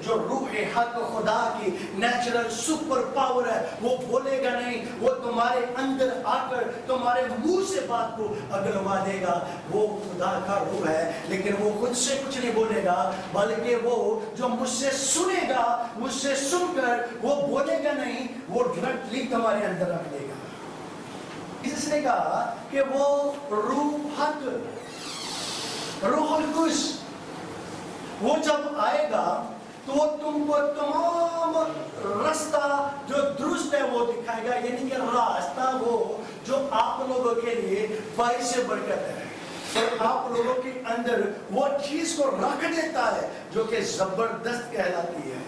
جو روح حق خدا کی نیچرل سپر پاور ہے وہ بولے گا نہیں، وہ تمہارے اندر آ کر تمہارے منہ سے بات کو اگلوا دے گا. وہ خدا کا روح ہے، لیکن وہ خود سے کچھ نہیں بولے گا، بلکہ وہ جو مجھ سے سنے گا، مجھ سے سن کر وہ بولے گا نہیں، وہ ڈائریکٹلی تمہارے اندر رکھ دے گا. اس نے کہا کہ وہ روح حق، روح القدس، وہ جب آئے گا تو وہ تم کو تمام راستہ جو درست ہے وہ دکھائے گا. یعنی کہ راستہ وہ جو آپ لوگوں کے لیے باعث برکت ہے، اور آپ لوگوں کے اندر وہ چیز کو رکھ دیتا ہے جو کہ زبردست کہلاتی ہے،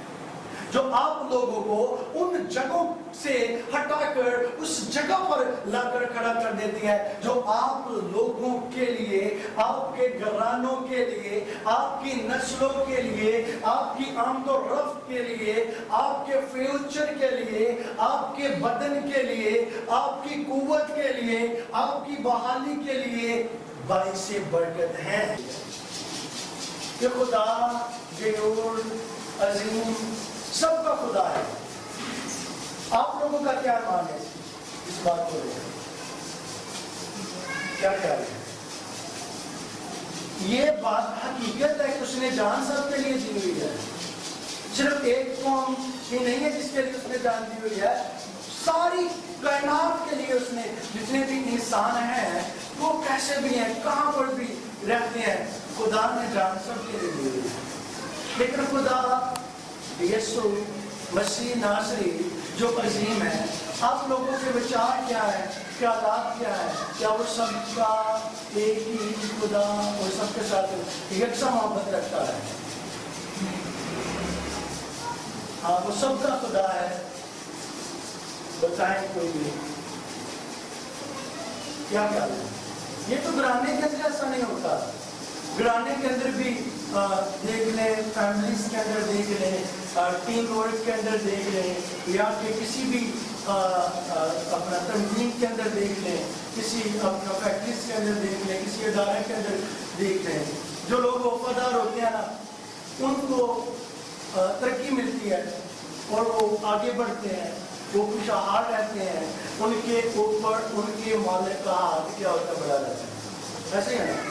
جو آپ لوگوں کو ان جگہوں سے ہٹا کر اس جگہ پر لا کر کھڑا کر دیتی ہے جو آپ لوگوں کے لیے، آپ کے گھرانوں کے لیے، آپ کی نسلوں کے لیے، آپ کی آمد و رفت کے لیے، آپ کے فیوچر کے لیے، آپ کے بدن کے لیے، آپ کی قوت کے لیے، آپ کی بحالی کے لیے باعث برکت ہے. کہ خدا غیور عظیم سب کا خدا ہے. آپ لوگوں کا کیا مان ہے اس بات کو لے کر؟ کیا خیال ہے؟ یہ بات حقیقت ہے کہ اس نے جان سب کے لیے دی ہوئی ہے. صرف ایک قوم ہی نہیں ہے جس کے لیے اس نے جان دی ہوئی ہے، ساری کائنات کے لیے اس نے، جتنے بھی انسان ہیں وہ کیسے بھی ہیں، کہاں پر بھی رہتے ہیں، خدا نے جان سب کے لیے دی ہوئی ہے. لیکن خدا یسوع مسیح ناصری جو عظیم ہے، آپ لوگوں کے وچار کیا ہے، خیالات کیا ہے؟ کیا وہ سب کا ایک ہی خدا وہ سب کے ساتھ یکساں محبت رکھتا ہے؟ ہاں، وہ سب کا خدا ہے. بتائیں کوئی بھی کیا خیال ہے؟ یہ تو گھرانے کے اندر ایسا نہیں ہوتا. گھرانے کے اندر بھی دیکھ لیں، فیملیز کے اندر دیکھ لیں، ٹیم ورک کے اندر دیکھ لیں، یا کہ کسی بھی اپنا تنظیم کے اندر دیکھ لیں، کسی اپنا فیکٹریز کے اندر دیکھ لیں، کسی ادارے کے اندر دیکھ لیں، جو لوگ وفادار ہوتے ہیں نا ان کو ترقی ملتی ہے اور وہ آگے بڑھتے ہیں، وہ خوشحال رہتے ہیں، ان کے اوپر ان کے مالک کا ہاتھ کیا ہوتا ہے، بڑا رہتا ہے. ایسے ہے نا.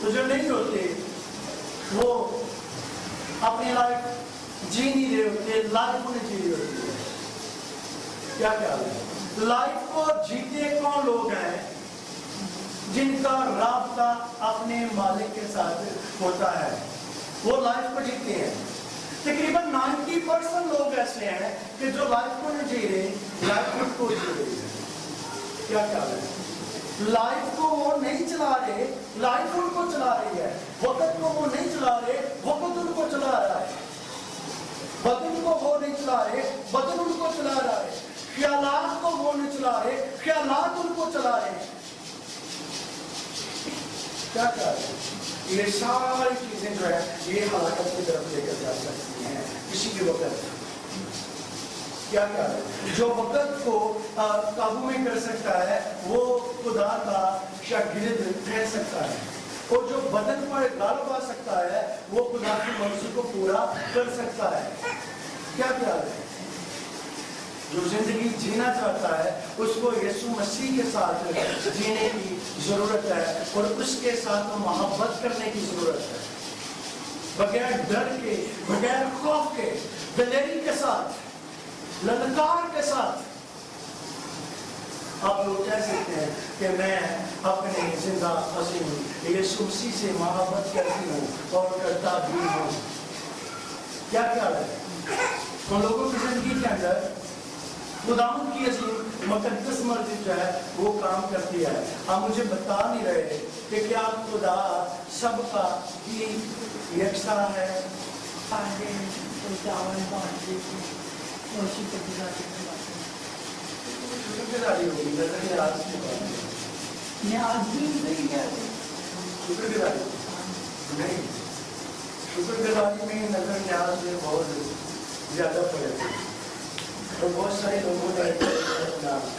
تو جو نہیں ہوتے وہ اپنی لائف جی نہیں رہے ہوتے، لائف انہیں جی رہی ہوتی ہے. کیا خیال ہے؟ لائف کو جیتے کون لوگ ہیں؟ جن کا رابطہ اپنے مالک کے ساتھ ہوتا ہے، وہ لائف کو جیتے ہیں. تقریباً 90% لوگ ایسے ہیں کہ جو لائف کو نہیں جی رہے، لائف خود کو جی رہے ہیں. کیا خیال ہے؟ لائف کو وہ نہیں چلا رہے، لائف ان کو چلا رہی ہے. وقت کو وہ نہیں چلا رہے، وقت ان کو چلا رہا ہے. بدن کو وہ نہیں چلا رہے، بدن ان کو چلا رہا ہے. خیالات کو وہ نہیں چلا رہے، خیالات ان کو چلا رہے ہیں. کیا خیال ہے؟ یہ ساری چیزیں جو ہے یہ ہلاکت کی طرف لے کر جا سکتی ہیں کسی بھی وقت. کیا خیال ہے؟ جو وقت کو قابو میں کر سکتا ہے وہ خدا کا شاگرد رہ سکتا ہے، اور جو بدن پر غالب آ سکتا ہے وہ خدا کی مرضی کو پورا کر سکتا ہے. کیا خیال ہے؟ جو زندگی جینا چاہتا ہے اس کو یسوع مسیح کے ساتھ جینے کی ضرورت ہے، اور اس کے ساتھ محبت کرنے کی ضرورت ہے، بغیر ڈر کے، بغیر خوف کے، دلیری کے ساتھ، للکار کے ساتھ. آپ لوگ کہہ سکتے ہیں کہ میں اپنے زندہ عظیم یسوع مسیح سے محبت کرتی ہوں اور کرتا بھی ہوں. کیا خیال ہے؟ ان لوگوں کی زندگی کے اندر خداوند کی عظیم مقدس مرضی جو ہے وہ کام کرتی ہے. آپ مجھے بتا نہیں رہے کہ کیا خدا سب کا ہی یکساں ہے؟ شکرگزاری ہوگی نظر نیاز کی بات ہے. نیاز بھی نہیں ہے. شکرگزاری نہیں، شکرگزاری میں نظر نیاز میں بہت زیادہ فرق ہے. اور بہت سارے لوگوں کا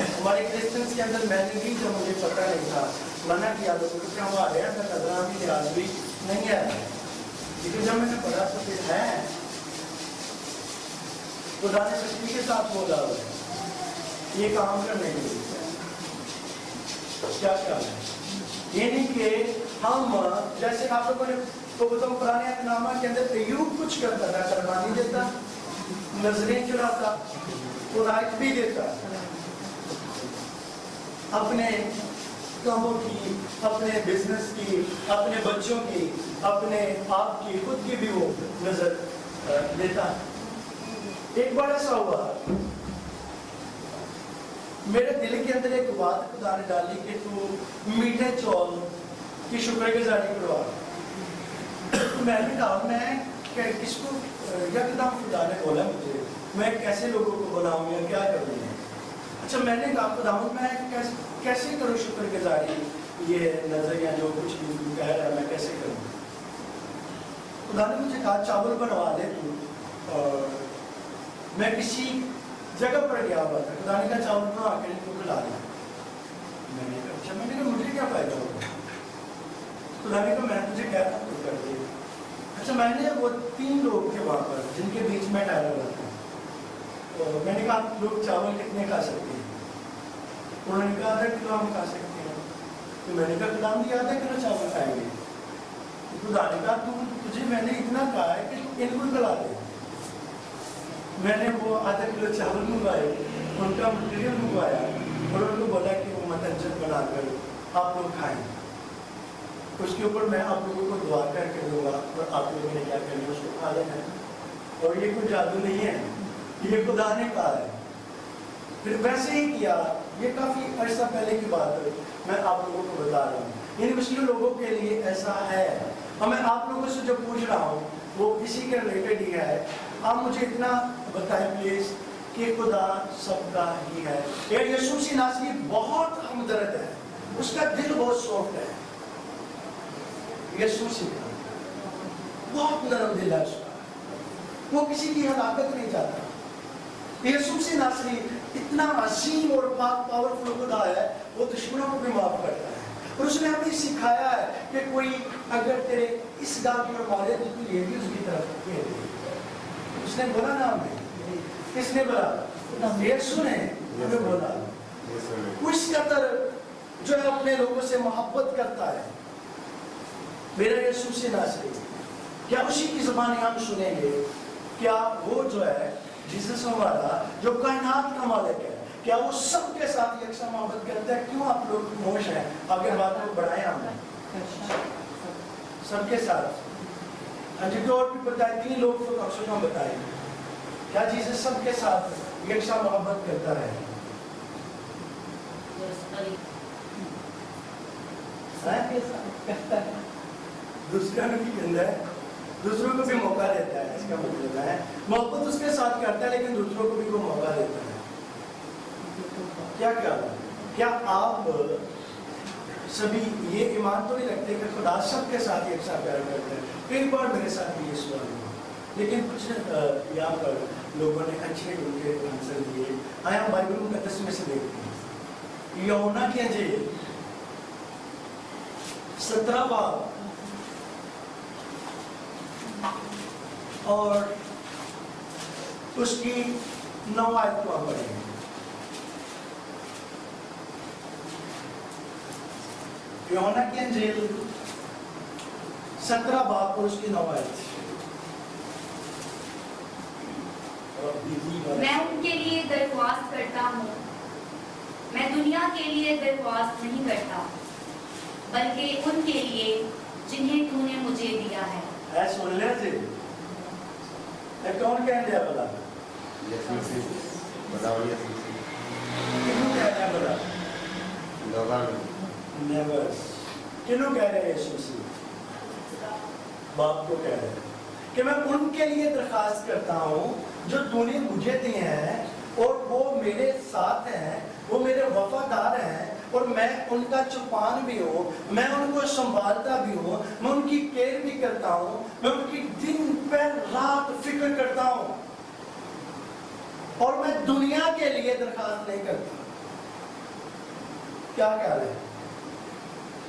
ہمارے کرسچنس کے اندر میں نے بھی جو مجھے پتہ نہیں تھا منع کیا لوگوں کو کہ ہمارے یہاں تک نظران بھی نیاز بھی نہیں ہے. لیکن جب میں نے پڑھا تو پھر ہے خدا نے سختی کے ساتھ بولا ہوا ہے یہ کام کرنے کے لیے کیا ہے یہ نہیں کہ ہم جیسے آپ لوگوں نے تو بتاؤ پرانے اہدنامہ کے اندر ایوب کچھ کرتا تھا، قربانی دیتا، نذریں چڑھاتا، قرائت بھی دیتا، اپنے کاموں کی، اپنے بزنس کی، اپنے بچوں کی، اپنے آپ کی، خود کی بھی وہ نظر دیتا۔ ایک بار ایسا ہوا میرے دل کے اندر ایک بات خدا نے ڈالی کہ تو میٹھے چول کی شکر گزاری کروا۔ میں نے کہا میں کس کو یکدم خدا نے بولا مجھے میں کیسے لوگوں کو بلاؤں یا کیا کروں؟ اچھا میں نے کہا خدا میں کیسے کروں شکر گزاری، یہ نظریہ جو کچھ کہہ رہا ہے میں کیسے کروں؟ خدا نے مجھے کہا چاول بنوا دے تو، اور میں کسی جگہ پر گیا ہوا تھا، خدا نے کہا چاول بنوا کے تو کھلا دیا۔ میں نے کہا اچھا، میں نے کہا مجھے کیا فائدہ ہوگا؟ خدا نے کہا میں تجھے کہہ رہا ہوں کر دے۔ اچھا میں نے وہ 3 لوگ تھے وہاں پر جن کے بیچ میں ٹھہرا ہوا تھا، تو میں نے کہا آپ لوگ چاول کتنے کھا سکتے ہیں؟ انہوں نے کہا آدھا کلو ہم کھا سکتے ہیں۔ تو میں نے کہا خدا ہم آدھا کلو چاول کھائیں گے۔ خدا نے کہا تجھے میں نے اتنا کہا ہے کہ ان کو کھلا دے۔ میں نے وہ آدھا کلو چاول منگوائے، ان کا مٹیریل منگوایا اور ان کو بولا کہ وہ متنجن بنا کر آپ لوگ کھائیں، اس کے اوپر میں آپ لوگوں کو دعا کر کے دوں گا اور آپ لوگوں نے کیا کرنا اس کو کھا لینا ہے۔ اور یہ کوئی جادو نہیں ہے، یہ خدا نے کہا ہے۔ پھر ویسے ہی کیا، یہ کافی عرصہ پہلے کی بات ہے، میں آپ لوگوں کو بتا رہا ہوں۔ ان مسلم لوگوں کے لیے ایسا ہے، اور میں آپ لوگوں سے جو پوچھ رہا ہوں وہ اسی کے ریلیٹڈ ہی ہے۔ آپ مجھے اتنا بتائیں پلیز کہ خدا سب کا ہی ہے۔ یسوع مسیح ناصری بہت ہمدرد ہے، اس کا دل بہت سافٹ ہے۔ یسوع مسیح بہت نرم دل ہے اس کا، وہ کسی کی ہلاکت نہیں چاہتا۔ یسوع مسیح ناصری اتنا عظیم اور پاورفل خدا ہے، وہ دشمنوں کو بھی معاف کرتا ہے۔ اور اس نے ہمیں سکھایا ہے کہ کوئی اگر تیرے اس گاہ پر مارے تو تو یہ بھی اس کی طرف پھیر دے۔ اس نے بولا نا ہمیں، کس نے بولا؟ یسوع نے ہمیں بولا۔ اس قدر جو ہے اپنے لوگوں سے محبت کرتا ہے میرا یسوع مسیح ناصری۔ کیا اسی کی زبانی ہم سنیں گے؟ کیا وہ جو ہے جیسس ہمارا جو کائنات کا مالک ہے، کیا وہ سب کے ساتھ یکساں محبت کرتا ہے؟ کیوں آپ لوگ خاموش ہیں؟ اگر بات کو بڑھائیں ہم سب کے ساتھ۔ ہاں جی، اور بھی بتائیں، 3 لوگ تو اکثر ہم بتائیں، کیا جیسس سب کے ساتھ یکساں محبت کرتا ہے؟ دوسروں کو بھی کہتا ہے، دوسروں کو بھی موقع دیتا ہے، اس کا مطلب ہے محبت اس کے ساتھ کرتا ہے لیکن دوسروں کو بھی وہ موقع دیتا ہے۔ کیا آپ سبھی یہ ایمان تو نہیں رکھتے کہ خدا سب کے ساتھ یکساں پیار کرتا ہے؟ کئی بار میرے ساتھ بھی یہ سوال ہوا، لیکن کچھ یہاں پر لوگوں نے اچھے ان کے آنسر دیے۔ آیا ہم بائبل مقدس میں سے دیکھتے ہیں، یوحنا کی انجیل 17 باب اور اس کی 9 آیت کو ہم پڑھیں گے۔ یوحنا کی انجیل 17 باب اور اس کی 9 آیت۔ میں ان کے لیے درخواست کرتا ہوں، میں دنیا کے لیے درخواست نہیں کرتا بلکہ ان کے لیے جنہیں تو نے مجھے دیا ہے۔ اے سن لے جی، اے کون کہہ دیا بلا؟ یسوع مسیح بتاؤ، یسوع مسیح کنوں کہہ دیا بلا؟ لوگاں نیورس کنوں کہہ رہے ہیں؟ یسوع مسیح باپ کو کہہ رہے ہیں کہ میں ان کے لیے درخواست کرتا ہوں جو تو نے مجھے دیے ہیں اور وہ میرے ساتھ ہیں، وہ میرے وفادار ہیں اور میں ان کا چوپان بھی ہوں، میں ان کو سنبھالتا بھی ہوں، میں ان کی کیئر بھی کرتا ہوں، میں ان کی دن پہ رات فکر کرتا ہوں، اور میں دنیا کے لیے درخواست نہیں کرتا۔ کیا کہہ رہے ہیں؟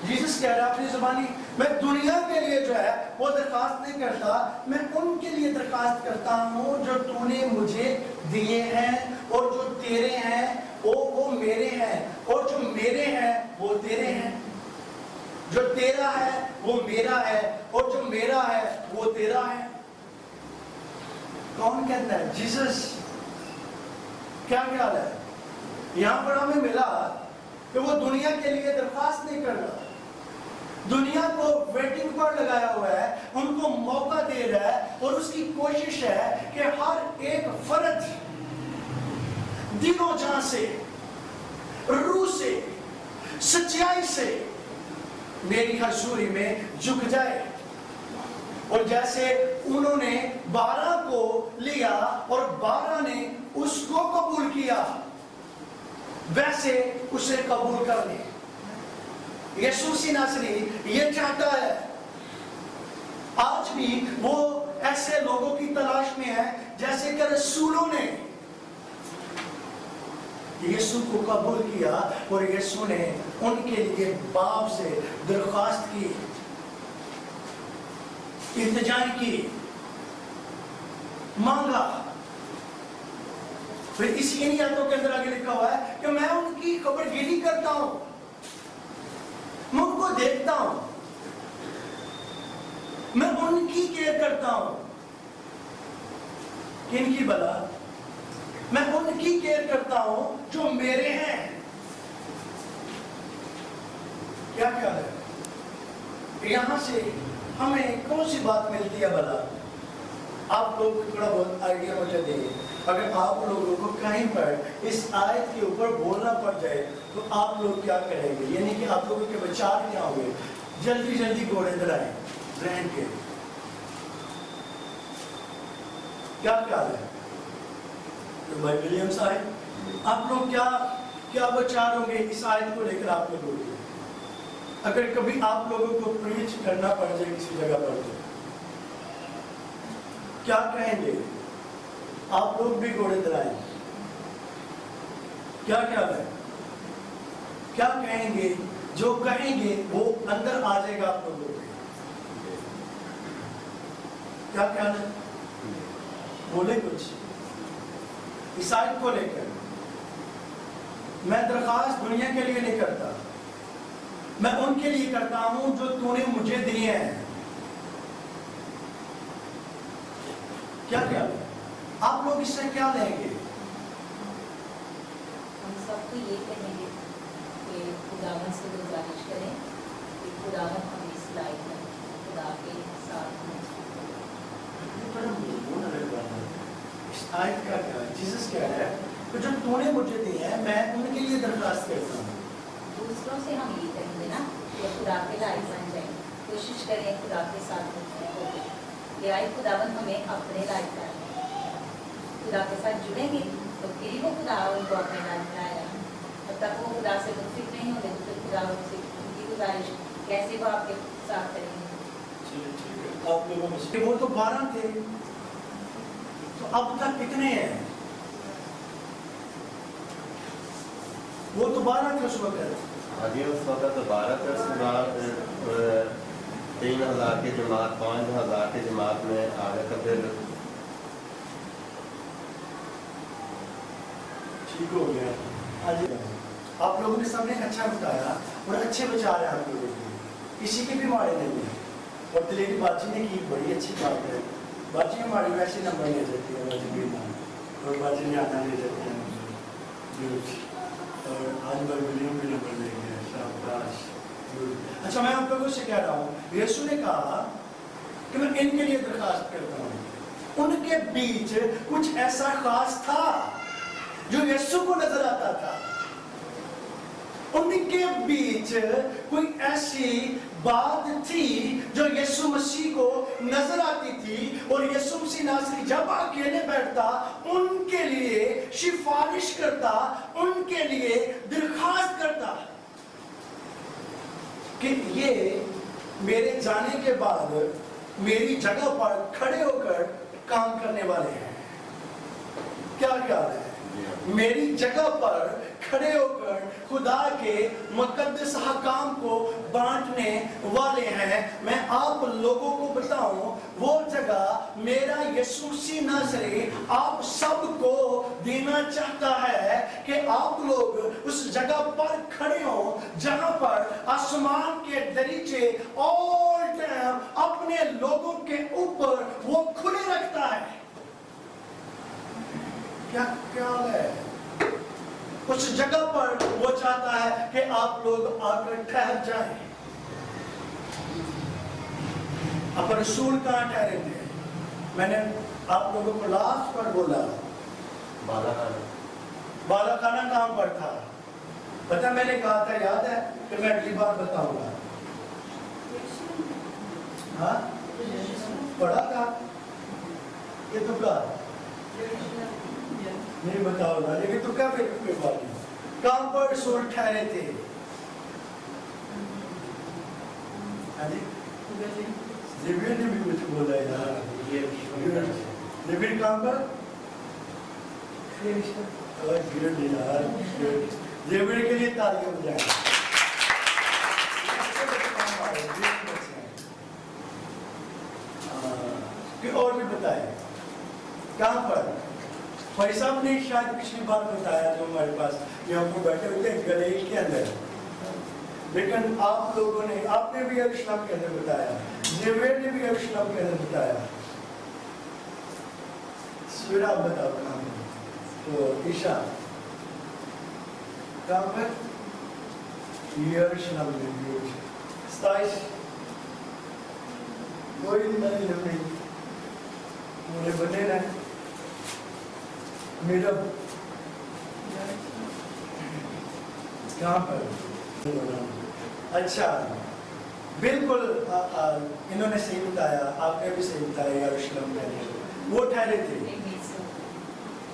جیسس کہہ رہا ہے اپنی زبانی، میں دنیا کے لیے جو ہے وہ درخواست نہیں کرتا، میں ان کے لیے درخواست کرتا ہوں جو جو تو نے مجھے دیے ہیں اور جو تیرے ہیں وہ میرے ہیں اور جو میرے ہیں وہ تیرے ہیں. جو تیرا ہے وہ میرا ہے اور جو میرا ہے وہ تیرا ہے. کون کہتا ہے؟ جیسس. کیا خیال ہے؟ یہاں پر ہمیں ملا کہ وہ دنیا کے لیے درخواست نہیں کر رہا, دنیا کو ویٹنگ پر لگایا ہوا ہے, ان کو موقع دے رہا ہے اور اس کی کوشش ہے کہ ہر ایک فرد دل و جان سے, روح سے, سچائی سے میری حضوری میں جھک جائے. اور جیسے انہوں نے 12 کو لیا اور 12 نے اس کو قبول کیا, ویسے اسے قبول کر لیں. یسوع مسیح ناصری یہ چاہتا ہے. آج بھی وہ ایسے لوگوں کی تلاش میں ہے جیسے کہ رسولوں نے یسوع کو قبول کیا اور یسوع نے ان کے لیے باپ سے درخواست کی, التجا کی, مانگا. پھر اسی انہی آیتوں کے اندر آگے لکھا ہوا ہے کہ میں ان کی خبر گیری کرتا ہوں, میں ان کو دیکھتا ہوں, میں ان کی کیئر کرتا ہوں. کن کی بلا؟ میں ان کی کیئر کرتا ہوں جو میرے ہیں. کیا خیال ہے؟ یہاں سے ہمیں کون سی بات ملتی ہے بلا؟ آپ لوگ تھوڑا بہت آئیڈیا مجھے دیں گے. اگر آپ لوگوں کو کہیں پر اس آیت کے اوپر بولنا پڑ جائے تو آپ لوگ کیا کریں گے؟ یعنی کہ آپ لوگوں کے بچار کیا ہوں گے؟ جلدی جلدی گھوڑے دلائیں ذہن کے. کیا خیال ہے؟ بھائی ولیم صاحب, آپ لوگ کیا بچار ہوں گے اس آیت کو لے کر آپ لوگوں کے؟ اگر کبھی آپ لوگوں کو پریچ کرنا پڑ جائے کسی جگہ پر تو کیا کہیں گے؟ آپ لوگ بھی گھوڑے دلائیں. کیا خیال ہے؟ کیا کہیں گے؟ جو کہیں گے وہ اندر آ جائے گا آپ لوگوں کے. کیا خیال ہے؟ بولے کچھ اس آیت کو لے کر. میں درخواست دنیا کے لیے نہیں کرتا, میں ان کے لیے کرتا ہوں جو تو نے مجھے دیے ہیں. کیا خیال ہے؟ آپ لوگ اس سے کیا لیں گے؟ ہم سب کو یہ کہیں گے کہ خداوند سے گزارش کریں کہ خداوند ہمیں اس لائق ہے, خدا کے ساتھ میں. اس آیت کا کیا ہے؟ جیسس کیا ہے کہ جو تو نے مجھے دیے ہیں میں ان کے لیے درخواست کرتا ہوں. دوسروں سے ہم یہ کہیں گے نا کہ خدا کے لائق بن جائیں, کوشش کریں خدا کے ساتھ ہو. یہ آئے خداوند ہمیں اپنے لائق کریں, خدا کے ساتھ جڑیں گے تو پھر ہی وہ خدا ان کو اپنے لائق بنائے گا. جب تک وہ خدا سے متفق نہیں ہوں گے تو پھر خدا ان سے ان کی گزارش کیسے وہ آپ کے ساتھ کریں گے؟ آپ لوگوں میں سے وہ تو 12 تھے, تو اب تک کتنے ہیں؟ وہ تو 12 تھے اس وقت. ابھی اس وقت 12 تھے, اس کے بعد 3000 کی جماعت 5000 کی جماعت میں آگے تو پھر ٹھیک ہو گیا. آپ لوگوں نے سب نے اچھا بتایا اور اچھے بچار ہیں آپ لوگوں کے, کسی کے بھی مارے نہیں ہیں. اور دلیری باجی نے کی بڑی اچھی بات ہے. باجی ہماری ویسے نمبر لے جاتی ہے, باجی بھی اور باجی نے آنا لے جاتے ہیں. اور آج بھائی ولیم بھی نمبر لے گیا. شاباش. اچھا میں آپ لوگوں سے کہہ رہا ہوں, یسوع نے کہا کہ میں ان کے لیے درخواست کرتا ہوں. ان کے بیچ کچھ ایسا خاص تھا جو یسوع کو نظر آتا تھا. ان کے بیچ کوئی ایسی بات تھی جو یسوع مسیح کو نظر آتی تھی, اور یسوع مسیح ناصری جب اکیلے بیٹھتا ان کے لیے سفارش کرتا, ان کے لیے درخواست کرتا کہ یہ میرے جانے کے بعد میری جگہ پر کھڑے ہو کر کام کرنے والے ہیں. کیا خیال ہے؟ मेरी जगह पर खड़े होकर खुदा के मुकद्दस हकाम को बांटने वाले हैं। मैं आप लोगों को बताऊं, वो जगह मेरा यीशु मसीह नासरी आप सबको देना चाहता है कि आप लोग उस जगह पर खड़े हो जहां पर आसमान के दरीचे ऑल टाइम अपने लोगों के ऊपर वो खुले रखता है। क्या ख्याल है? उस जगह पर वो चाहता है कि आप लोग आकर ठहर जाएं। अब रसूल कहाँ ठहरे थे? मैंने आप लोगों को लास्ट पर बोला बालाखाना कहाँ पर था? पता मैंने कहा था, याद है कि मैं अगली बार बताऊंगा। हाँ, पढ़ा था ये तो का नहीं बताओ ना, लेकिन तो क्या फिर कोई बात नहीं। कहाँ पर रसूल ठहरे थे? जिब्रील ने भी कुछ बोला है यार। जिब्रील कहाँ पर? जिब्रील के लिए तालियां बजाएं। और भी बताए कहाँ पर? भाई साहब ने शायद पिछली बार बताया जो हमारे पास यहाँ पर बैठे हुए थे गलील के अंदर, लेकिन आप लोगों ने, आपने भी यरूशलेम के अंदर बताया, जिब्रील ने भी यरूशलेम के अंदर बताया। फिर आप बताओ कहाँ पर? तो ईशा कहाँ पर? यरूशलेम में 27 कोई नहीं मुझे बने ना मेरा कहाँ पर? अच्छा, बिल्कुल इन्होंने सही बताया, आपने भी सही बताया। यरूशलेम में वो ठहरे थे।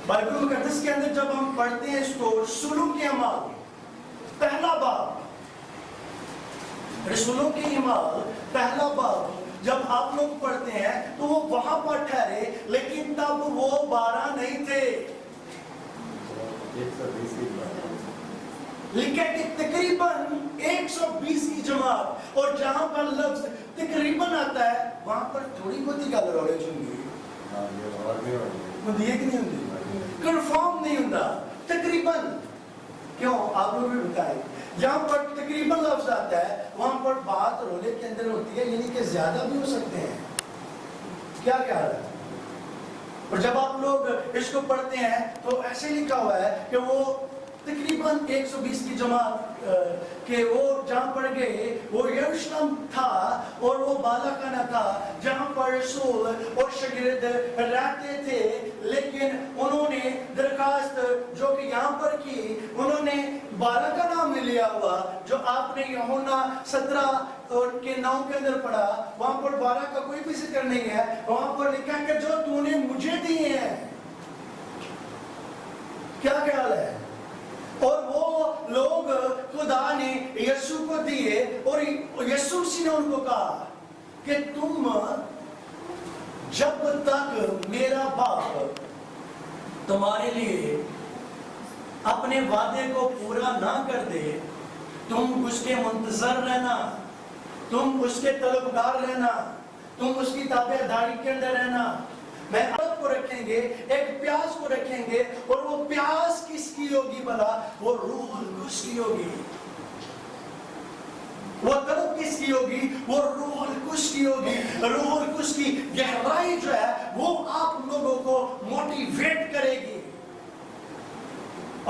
बाइबल मुकद्दस के अंदर जब हम पढ़ते हैं इसको, रसूलों के अमाल पहला बाब, रसूलों के अमाल पहला बाब जब आप लोग पढ़ते हैं तो वो वहां पर ठहरे, लेकिन तब वो 12 नहीं थे। लिखा कि तकरीबन 120 की जमात, और जहां पर लफ्ज तकरीबन आता है वहां पर थोड़ी बहुत ही गल रोड़े होंगी, होती है कि नहीं होती? कंफर्म नहीं होता, तकरीबन। क्यों? आप लोग भी बताएं। जहां पर तकरीबन लफ्ज आता है वहां पर बात रोले के अंदर होती है, यानी कि ज्यादा भी हो सकते हैं। क्या ख्याल है? और जब आप लोग इसको पढ़ते हैं तो ऐसे लिखा हुआ है कि वो तकरीबन 120 की जमात के वो जहाँ पर गए, वो यरूशलेम था और वो बालाखाना था जहाँ पर रसूल और शागिर्द रहते थे। लेकिन उन्होंने दरखास्त जो कि यहाँ पर की, उन्होंने 12 का नाम ले लिया हुआ, जो आपने यूहन्ना 17 के 9 के अंदर पढ़ा। वहाँ पर 12 का कोई भी जिक्र नहीं है। वहाँ पर लिखा है कि जो तूने मुझे दिए हैं। क्या ख्याल है? और वो लोग खुदा ने यीशु को दिए, और यीशु ने उनको कहा कि तुम जब तक मेरा बाप तुम्हारे लिए अपने वादे को पूरा ना कर दे, तुम उसके मुंतजर रहना, तुम उसके तलबगार रहना, तुम उसकी ताबेदारी के अंदर रहना। मैं आदत को रखेंगे, एक प्यास को रखेंगे, और वो प्यास किसकी होगी भला? वो रूह कुछ की होगी। वो तलब किसकी होगी? वो रूह कुछ की होगी। रूह कुछ की गहराई जो है वो आप लोगों को मोटिवेट करेगी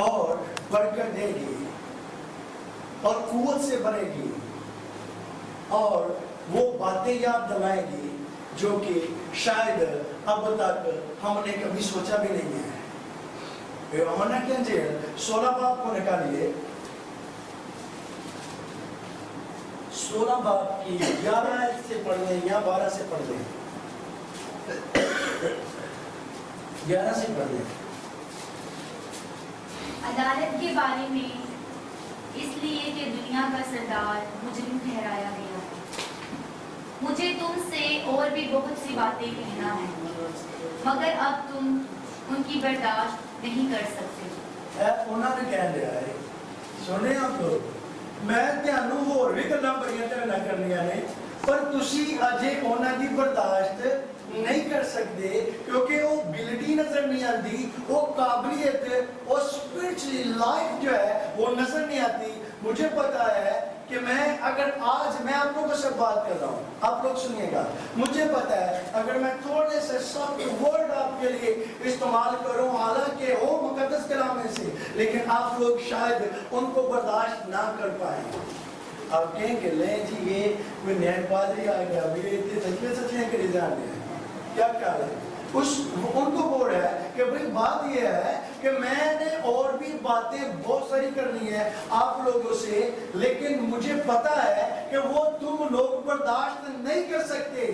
और बरकत देगी और कुव्वत से भरेगी, और वो बातें याद दिलाएगी जो कि शायद अब तक हमने कभी सोचा भी नहीं है। होना क्या चाहिए? 16 बाब को निकालिए, 16 बाब की 11 से पढ़ लें या 12 से पढ़ लें, 11 से पढ़ लें। अदालत के बारे में इसलिए कि दुनिया का सरदार मुजरिम ठहराया गया है। मुझे तुमसे और भी बहुत सी बातें कहना है, मगर अब तुम उनकी बर्दाश्त नहीं कर सकते। ਉਹਨਾਂ ਨੇ ਕਹਿ ਲਿਆ ਹੈ ਸੁਣੇ ਆਪ ਲੋਕ ਮੈਂ ਤੁਹਾਨੂੰ ਹੋਰ ਵੀ ਗੱਲਾਂ ਬੜੀਆਂ ਤੇ ਨਾ ਕਰਨੀਆਂ ਨੇ ਪਰ ਤੁਸੀਂ ਅਜੇ ਉਹਨਾਂ ਦੀ ਬਰਦਾਸ਼ਤ ਨਹੀਂ ਕਰ ਸਕਦੇ ਕਿਉਂਕਿ ਉਹ ਬਿਲਟੀ ਨਜ਼ਰ नहीं आती वो काबिलियत वो स्पिरिचुअली लाइफ जो है वो नजर नहीं आती। मुझे पता है कि मैं अगर आज मैं आप लोगों से बात कर रहा हूँ आप लोग सुनिएगा मुझे पता है अगर मैं थोड़े से सख्त वर्ड आपके लिए इस्तेमाल करूँ हालांकि वो मुकद्दस कलाम में से लेकिन आप लोग शायद उनको बर्दाश्त ना कर पाए। आप कहेंगे ले जी ये कोई नया पादरी आ गया ये इतने सच करे जा रहे हैं क्या ख्याल है उनको बोल रहा है कि भाई बात ये है कि मैंने और भी बातें बहुत सारी करनी है आप लोगों से लेकिन मुझे पता है कि वो तुम लोग बर्दाश्त नहीं कर सकते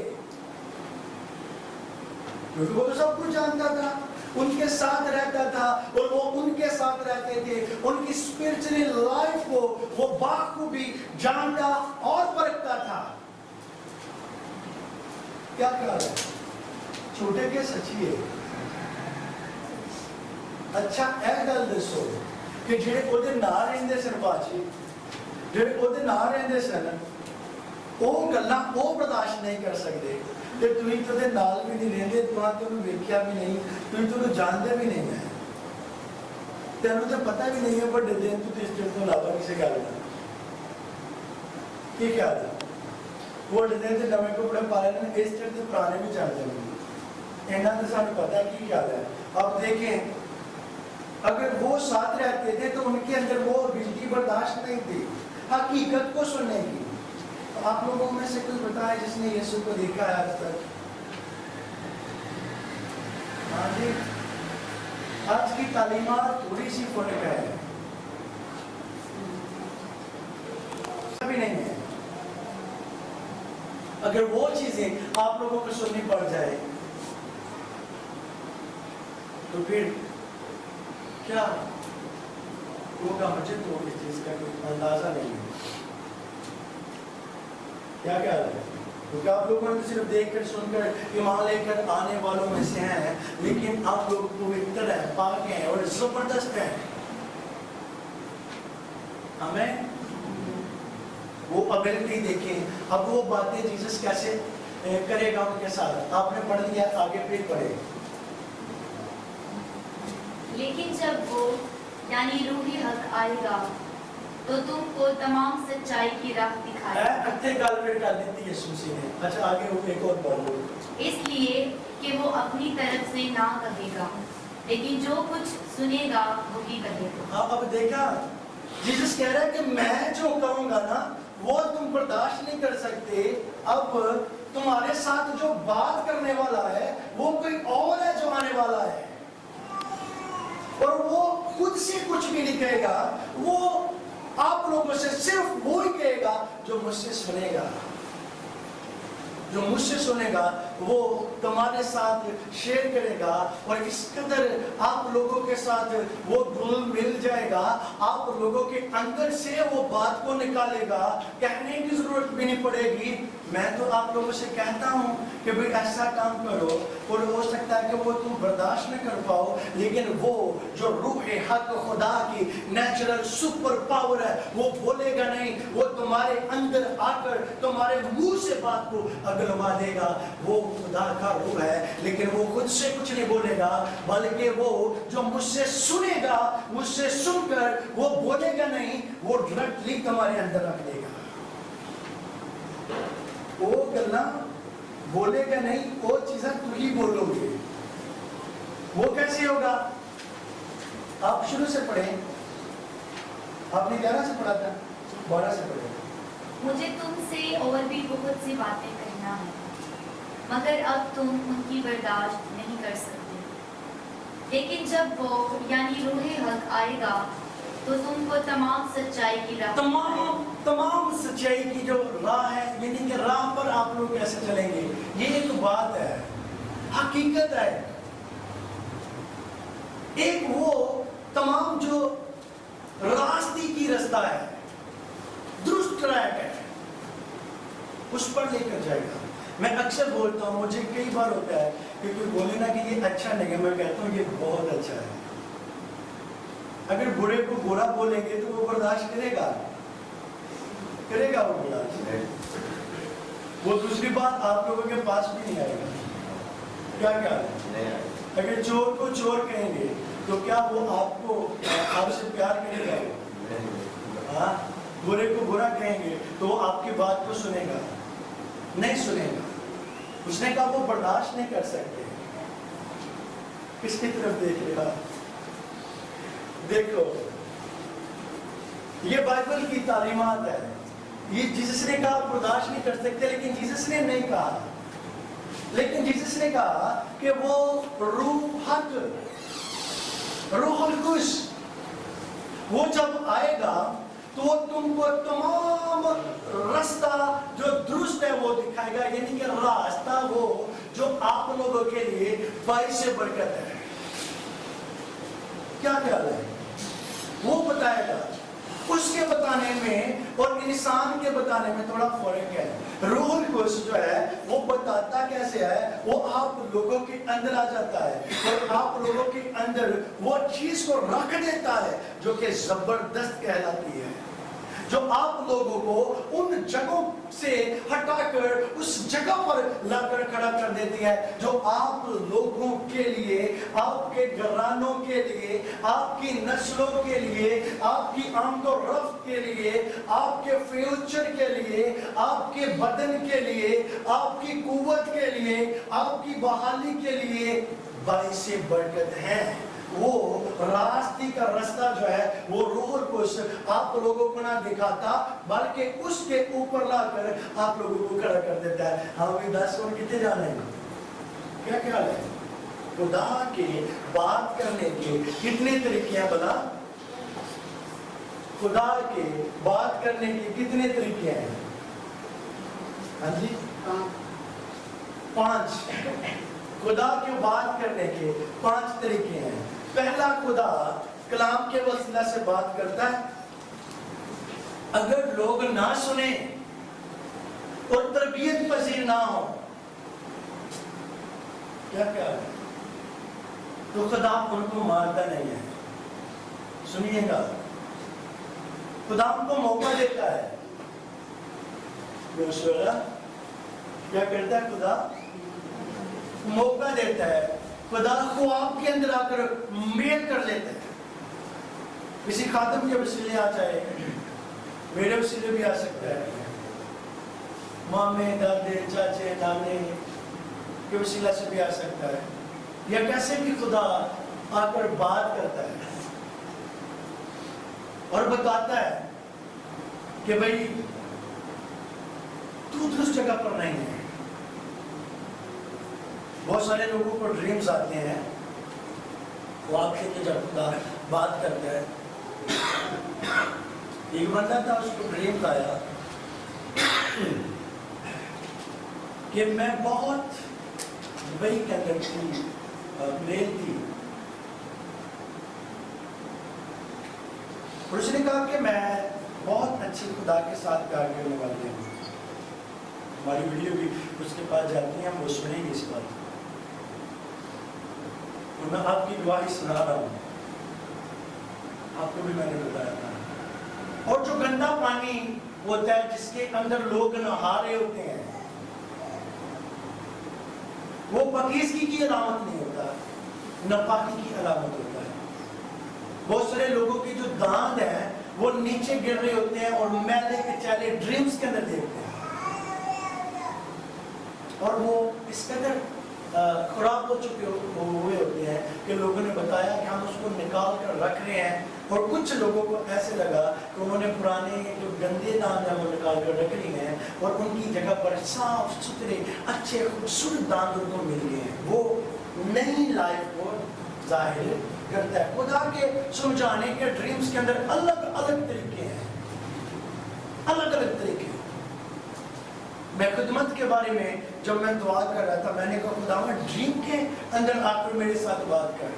क्योंकि वो तो सब कुछ जानता था उनके साथ रहता था और वो उनके साथ रहते थे उनकी स्पिरिचुअल लाइफ को वो बाखूबी जानता और परखता था। क्या ख्याल है छोटे के सच्ची है अच्छा ਇਹ ਗੱਲ ਦੱਸੋ ਕਿ ਜਿਹੜੇ ਉਹਦੇ ਨਾਲ ਰਹਿੰਦੇ ਸਨ ਬਾਜੀ ਜਿਹੜੇ ਉਹਦੇ ਨਾਲ ਰਹਿੰਦੇ ਸਨ ਉਹ ਗੱਲਾਂ ਉਹ ਬਰਦਾਸ਼ਤ ਨਹੀਂ ਕਰ ਸਕਦੇ ਤੇ ਤੁਸੀਂ ਤਾਂ ਉਹਦੇ ਨਾਲ ਵੀ ਨਹੀਂ ਰਹਿੰਦੇ ਤੁਹਾਨੂੰ ਵੇਖਿਆ ਵੀ ਨਹੀਂ ਤੁਸੀਂ ਉਹਨੂੰ ਜਾਣਦੇ ਵੀ ਨਹੀਂ ਹੈ ਤੈਨੂੰ ਤਾਂ ਪਤਾ ਵੀ ਨਹੀਂ ਹੈ ਵੱਡੇ ਦਿਨ ਤੂੰ ਇਸ ਤੋਂ ਇਲਾਵਾ ਕਿਸੇ ਗੱਲ ਦਾ ਕੀ ਖਿਆਲ ਹੈ ਵੱਡੇ ਦਿਨ ਤੇ ਨਵੇਂ ਕੱਪੜੇ ਪਾ ਲੈਣ ਇਸ ਚੀਜ਼ ਦੇ ਪੁਰਾਣੇ ਵੀ ਚੱਲ ਜਾਂਦੇ इन्हों ने सानू पता की क्या है। अब देखें अगर वो साथ रहते थे तो उनके अंदर वो बिजली बर्दाश्त नहीं थी हकीकत को सुनने की। तो आप लोगों में से कोई बताए जिसने यीशु को देखा है आज तक? हाँ जी आज की तालीमात थोड़ी सी फर्क है अभी नहीं है। अगर वो चीजें आप लोगों को सुननी पड़ जाए तो फिर क्या होगा मुझे तो इस चीज का कोई अंदाजा नहीं है। क्या क्या है क्योंकि आप लोगों ने सिर्फ देखकर सुनकर ईमान लेकर आने वालों में से हैं लेकिन आप लोग पवित्र हैं पाक हैं और जबरदस्त हैं। हमें वो एबिलिटी देखें अब वो बातें जीसस कैसे करेगा उनके साथ आपने पढ़ लिया आगे फिर पढ़े। लेकिन जब वो यानी रूही हक आएगा तो तुमको तमाम सच्चाई की राह दिखाएगा। अच्छे गल फिर कर दी यीशु मसीह ने। अच्छा आगे वो एक और पढ़ लो। इसलिए कि वो अपनी तरफ से ना कहेगा लेकिन जो कुछ सुनेगा वही कहेगा। हाँ अब देखा जीसस कह रहा है कि मैं जो कहूँगा ना वो तुम बर्दाश्त नहीं कर सकते। अब तुम्हारे साथ जो बात करने वाला है वो कोई और है जो आने वाला है और वो खुद से कुछ भी नहीं कहेगा वो आप लोगों से सिर्फ वो ही कहेगा जो मुझसे सुनेगा। जो मुझसे सुनेगा वो तुम्हारे साथ शेयर करेगा और इस कदर आप लोगों के साथ वो घुल मिल जाएगा आप लोगों के अंदर से वो बात को निकालेगा कहने की जरूरत भी नहीं पड़ेगी। मैं तो आप लोगों से कहता हूँ कि भाई ऐसा काम करो और हो सकता है कि वो तुम बर्दाश्त न कर पाओ लेकिन वो जो रूह हक खुदा की नेचुरल सुपर पावर है वो बोलेगा नहीं वो तुम्हारे अंदर आकर तुम्हारे मुंह से बात को अगलवा देगा। वो खुदा का रूह है लेकिन वो खुद से कुछ नहीं बोलेगा बल्कि वो जो मुझसे सुनेगा मुझसे सुनकर वो बोलेगा नहीं वो डायरेक्टली तुम्हारे अंदर रख देगा। वो गल्ला बोलेगा नहीं वो चीज़ें तू ही बोलोगे। वो कैसे होगा आप शुरू से पढ़ें आपने 11 से पढ़ा था 12 से पढ़े। मुझे तुमसे और भी बहुत सी बातें कहना है मगर अब तुम उनकी बर्दाश्त नहीं कर सकते। लेकिन जब वो यानी रूह हक आएगा तो तुमको तमाम सच्चाई की राह तमाम सच्चाई की जो राह है यानी कि राह पर आप लोग कैसे चलेंगे ये एक बात है हकीकत है। एक वो तमाम जो रास्ते की रास्ता है दुरुस्त ट्रैक है उस पर लेकर जाएगा। मैं अक्सर बोलता हूँ मुझे कई बार होता है कि कोई बोले ना कि ये अच्छा नहीं है मैं कहता हूँ ये बहुत अच्छा है अगर बुरे को बुरा बोलेंगे तो वो बर्दाश्त करेगा वो बर्दाश्त। वो दूसरी बात आप लोगों के पास भी नहीं आएगा। क्या है? अगर चोर को चोर कहेंगे तो क्या वो आपको आपसे प्यार करेगा? हाँ, बुरे को बुरा कहेंगे तो वो आपकी बात को सुनेगा? नहीं सुनेगा। उसने कहा वो बर्दाश्त नहीं कर सकते। किसकी तरफ देख रहे हो? देखो, ये बाइबल की तालीमात है। ये जीसस ने कहा बर्दाश्त नहीं कर सकते, लेकिन जीसस ने नहीं कहा। लेकिन जीसस ने कहा कि वो रूह रूहुल कुद्स वो जब आएगा तो वो तुमको तमाम रास्ता जो दुरुस्त है वो दिखाएगा, यानी कि रास्ता वो जो आप लोगों के लिए बाइस से बरकत है। क्या ख्याल है? वो बताएगा। उसके बताने में और इंसान के बताने में थोड़ा फर्क है। रूहुल कुद्स जो है वो बताता कैसे है, वो आप लोगों के अंदर आ जाता है और आप लोगों के अंदर वो चीज को रख देता है जो कि जबरदस्त कहलाती है, जो आप लोगों को उन जगहों से हटाकर उस जगह पर लाकर खड़ा कर देती है जो आप लोगों के लिए, आपके घरानों के लिए, आपकी नस्लों के लिए, आपकी आमदो रफ्त के लिए, आपके फ्यूचर के लिए, आपके बदन के लिए, आपकी कुव्वत के लिए, आपकी बहाली के लिए बाइस से बरकत है। वो रास्ते का रास्ता जो है वो रूहुल कुद्स आप लोगों को ना दिखाता बल्कि उसके ऊपर लाकर आप लोगों को खड़ा कर देता है। हाँ भाई 10 और कितने जाने हैं? क्या ख्याल है? खुदा के बात करने के कितने तरीके हैं बता? खुदा के बात करने के कितने तरीके हैं? हाँ जी 5। खुदा की बात करने के 5 तरीके हैं। पहला, खुदा कलाम के वसीला से बात करता है। अगर लोग ना सुने और तरबियत पजीर ना हो, क्या क्या है? तो खुदा उनको मारता नहीं है। सुनिएगा, खुदा उनको मौका देता है। क्या करता है? खुदा मौका देता है। खुदा को आपके अंदर आकर मेल कर लेता है। किसी खातम के वसीले आ जाए, मेरे वसीले भी आ सकता है, मामे दादे चाचे नाने के वसीला से भी आ सकता है, या कैसे भी खुदा आकर बात करता है और बताता है कि भाई तू दुरुस्त जगह पर नहीं है। बहुत सारे लोगों को ड्रीम्स आते हैं, वो आपसे जब खुदा बात करता है। एक बंदा था, उसको ड्रीम आया कि मैं बहुत दुबई के अंदर थी, प्लेन थी, और उसने कहा कि मैं बहुत अच्छी खुदा के साथ प्यार करने वाली हूँ। हमारी वीडियो भी उसके पास जाती है, हम वो सुनेंगे इस बात। और मैं आपकी गवाही सुना रहा हूँ, आपको भी मैंने बताया था। और जो गंदा पानी होता है जिसके अंदर लोग नहा रहे होते हैं, वो पाकीज़गी की अलामत नहीं होता, नापाकी की अलामत होता है। बहुत सारे लोगों की जो दांत है वो नीचे गिर रहे होते हैं और मैले के चाले ड्रीम्स के अंदर देखते हैं, और वो इस कदर खराब हो चुके हुए होते हैं कि लोगों ने बताया कि हम उसको निकाल कर रख रहे हैं, और कुछ लोगों को ऐसे लगा कि उन्होंने पुराने जो गंदे दांत हैं वो निकाल कर रख लिए हैं और उनकी जगह पर साफ सुथरे अच्छे खूबसूरत दांत उनको मिल गए हैं। वो नई लाइफ को जाहिर करता है। खुदा के समझाने के ड्रीम्स के अंदर अलग अलग तरीके हैं, अलग अलग तरीके। मैं खिदमत के बारे में जब मैं दुआ कर रहा था, मैंने कहा खुदा मैं ड्रीम के अंदर आकर मेरे साथ बात कर।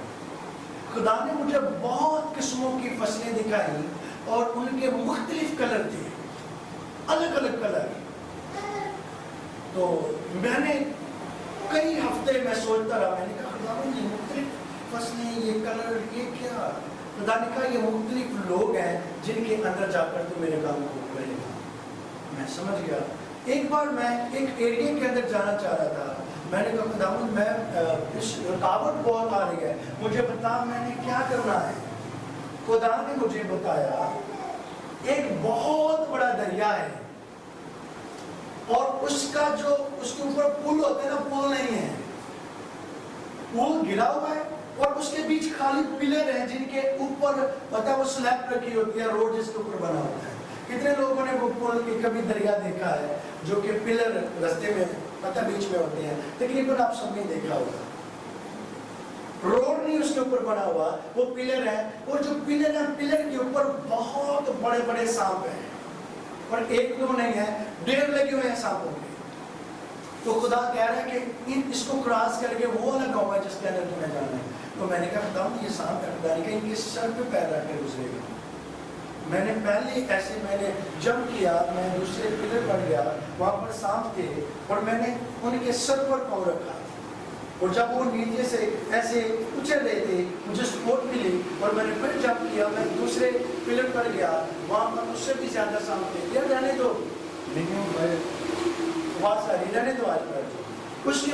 खुदा ने मुझे बहुत किस्मों की फसलें दिखाई और उनके मुख्तलिफ कलर थे, अलग अलग कलर। तो मैंने कई हफ्ते में सोचता रहा, मैंने कहा खुदा ये मुख्तलिफ फसलें, ये कलर, ये क्या? खुदा ने कहा ये मुख्तलिफ लोग हैं जिनके अंदर जाकर तू मेरे काम को करेगा। मैं समझ गया। एक बार मैं एक एरिया के अंदर जाना चाह रहा था। मैंने कहा खुदावंद मैं इस रुकावट बहुत आ रही है, मुझे बता मैंने क्या करना है। खुदा ने मुझे बताया एक बहुत बड़ा दरिया है और उसका जो उसके ऊपर पुल होता है ना, पुल नहीं है, पुल गिरा हुआ है और उसके बीच खाली पिलर हैं जिनके ऊपर पता वो स्लैब रखी होती है, रोड जिसके ऊपर बना होता है। कितने लोगों ने वो पुल के कभी दरिया देखा है जो कि पिलर रास्ते में पता बीच में होते हैं, तकरीबन आप सबने देखा होगा। रोड नहीं उसके ऊपर बना हुआ, वो पिलर है और जो पिलर है पिलर के ऊपर बहुत बड़े बड़े सांप हैं और एक दो नहीं है, 1.5 लगे हुए हैं सांपों के। तो खुदा कह रहा है कि इसको क्रॉस करके वो वाला गाँव है जिसके अंदर तुम्हें जाना है। तो मैंने कहा बताऊँ ये सांप है, खुदा ने कहा इनके सर पे पैर रख कर गुजरेगा। मैंने पहले ऐसे मैंने जंप किया, मैं दूसरे पिलर पर गया, वहाँ पर सांप थे और मैंने उनके सर पर पाँव रखा और जब वो नीचे से ऐसे उछल रहे थे मुझे सपोर्ट मिली और मैंने फिर जंप किया, मैं दूसरे पिलर पर गया, वहाँ पर उससे भी ज़्यादा सांप थे। यार रहने दो, आवाज़ आ रही, रहने दो आज पर उसके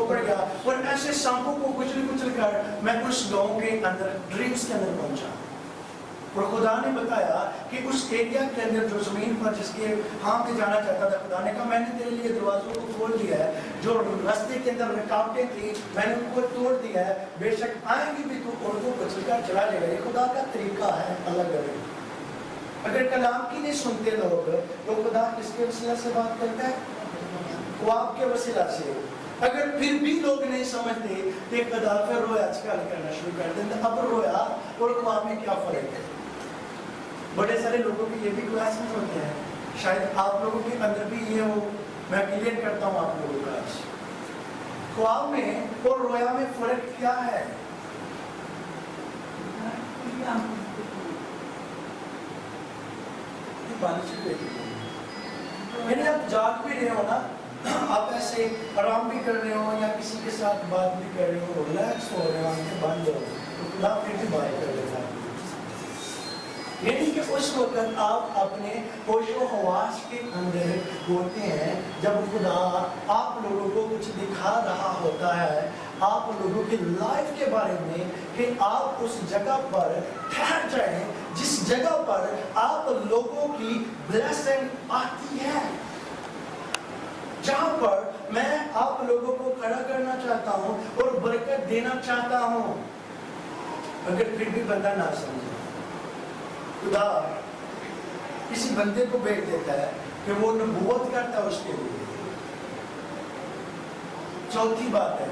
ऊपर गया और ऐसे सांपों को कुचल कर मैं उस गाँव के अंदर ड्रीम्स के अंदर पहुँचा। और खुदा ने बताया कि उस एरिया के अंदर जो जमीन पर जिसके हाँ में जाना चाहता था, खुदा ने कहा मैंने तेरे लिए दरवाजों को खोल दिया है, जो रास्ते के अंदर रुकावटें थी मैंने उनको तोड़ दिया है, बेशक आएंगी भी तो उनको कुचलकर चला जाएगा। ये खुदा का तरीका है अलग अलग। अगर कलाम की नहीं सुनते लोग तो खुदा किसके वसीला से बात करता है? वो आपके वसीला से। अगर फिर भी लोग नहीं समझते तो खुदा फिर रोया करना शुरू कर देते। अब रोया और खुदा में क्या फर्क है? बड़े सारे लोगों के ये भी क्लासेस होते हैं, शायद आप लोगों के अंदर भी ये हो, मैं क्लियर करता हूँ आप लोगों का। ख्वाब में और रोया में फर्क क्या है? मैंने आप जाग भी रहे हो ना, आप ऐसे आराम भी कर रहे हो या किसी के साथ बात भी कर रहे हो, रिलैक्स हो रहे हो, आंखें बंद हो तो खुदा फिर भी बात कर लेता है। यानी कि उस वक्त आप अपने होशो हवास के अंदर होते हैं जब खुदा आप लोगों को कुछ दिखा रहा होता है, आप लोगों की लाइफ के बारे में, कि आप उस जगह पर ठहर जाएं जिस जगह पर आप लोगों की ब्लेसिंग आती है, जहां पर मैं आप लोगों को खड़ा करना चाहता हूं और बरकत देना चाहता हूं। अगर फिर भी बंदा ना समझे, खुदा किसी बंदे को भेज देता है कि वो नबूवत करता है उसके लिए। चौथी बात है,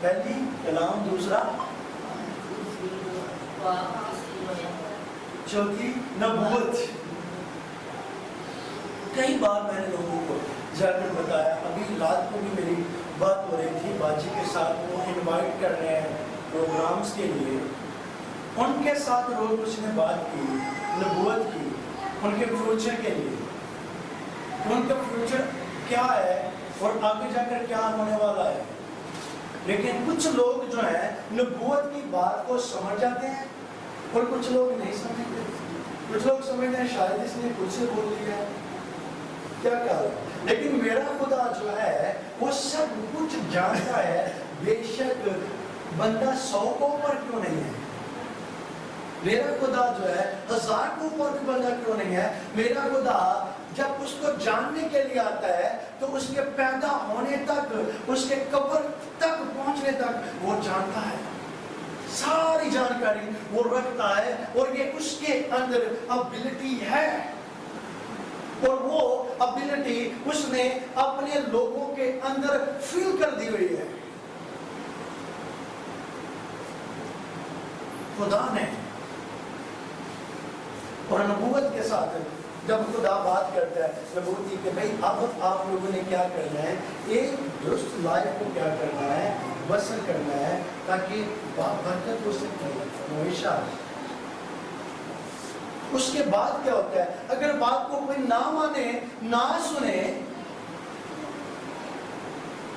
पहली कलाम, दूसरा चौथी नबूवत। कई बार मैंने लोगों को जाकर बताया, अभी रात को भी मेरी बात हो रही थी बाजी के साथ, वो इनवाइट कर रहे हैं प्रोग्राम्स के लिए, उनके साथ रोज उसने बात की, नबूवत की, उनके फ्यूचर के लिए, उनका फ्यूचर क्या है और आगे जाकर क्या होने वाला है। लेकिन कुछ लोग जो है नबूवत की बात को समझ जाते हैं और कुछ लोग नहीं समझते। कुछ लोग समझते हैं शायद इसने खुद से बोल दिया, क्या क्या है। लेकिन मेरा खुदा जो है वो सब कुछ जानता है, बेशक बंदा 100 को ऊपर क्यों नहीं है, मेरा खुदा जो है 1000 को ऊपर बंदा क्यों नहीं है। मेरा खुदा जब उसको जानने के लिए आता है तो उसके पैदा होने तक, उसके कब्र तक पहुंचने तक वो जानता है, सारी जानकारी वो रखता है और ये उसके अंदर एबिलिटी है और वो एबिलिटी उसने अपने लोगों के अंदर फील कर दी हुई है। खुदा ने और नबूवत के साथ जब खुदा बात करता है नबूवती कि भाई अब आप लोगों ने क्या करना है, एक दुरुस्त लाइफ को क्या करना है, बसर करना है ताकि बरकत हो सके हमेशा। उसके बाद क्या होता है, अगर बात को कोई ना माने, ना सुने,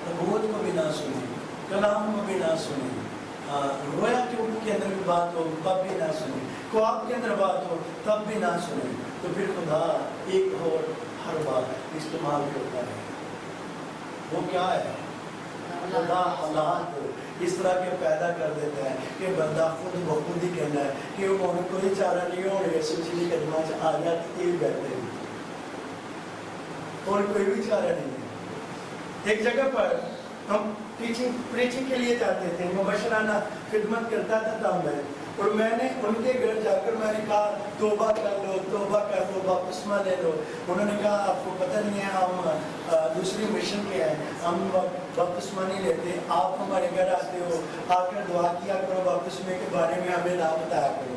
नबूवत को भी ना सुने, कलाम को भी ना सुने, रोया के अंदर भी बात हो तब भी ना सुने, ख्वाब के अंदर बात हो तब भी ना सुने, तो फिर खुदा एक और हर बार इस्तेमाल करता है। वो क्या है? खुदा हालात इस तरह के पैदा कर देता है कि बंदा खुद बखुद ही कहना है कि उन्होंने कोई चारा नहीं हो यीशु मसीह के कदमों से आ गया तो ये बेहतर है, और कोई भी चारा नहीं है। एक जगह पर हम प्रीचिंग के लिए जाते थे, मुबशराना खिदमत करता था तब मैं, और मैंने उनके घर जाकर मैंने कहा तौबा कर लो, बपतिस्मा ले लो। उन्होंने कहा आपको पता नहीं है हम दूसरी मिशन के हैं, हम बपतिस्मा नहीं लेते, आप हमारे घर आते हो, आकर दुआ किया करो, बपतिस्मे के बारे में हमें ना बताया करो।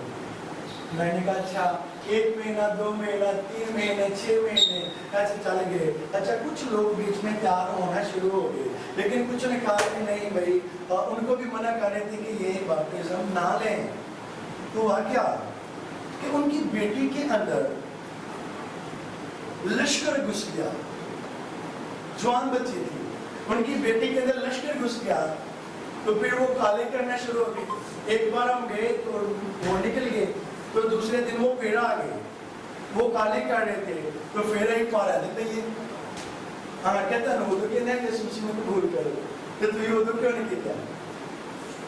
मैंने कहा अच्छा, 1 महीना 2 महीना 3 महीने 6 महीने ऐसे चल गए। अच्छा, कुछ लोग बीच में तैयार होना शुरू हो गए, लेकिन कुछ ने कहा कि नहीं भाई, उनको भी मना कर रहे थे कि ये बपतिस्म ना लें। तो हुआ क्या कि उनकी बेटी के अंदर लश्कर घुस गया, जवान बच्ची थी, उनकी बेटी के अंदर लश्कर घुस गया, तो फिर वो काले करना शुरू हो गई। एक बार हम गए तो वो निकल गए, तो दूसरे दिन वो फिर आ गए, वो काले कर रहे थे, तो फिर एक बार आ देते ये हाँ कहता ना वो तो कहना है यीशु मसीह को भूल करो, तो तू ये क्यों नहीं किया?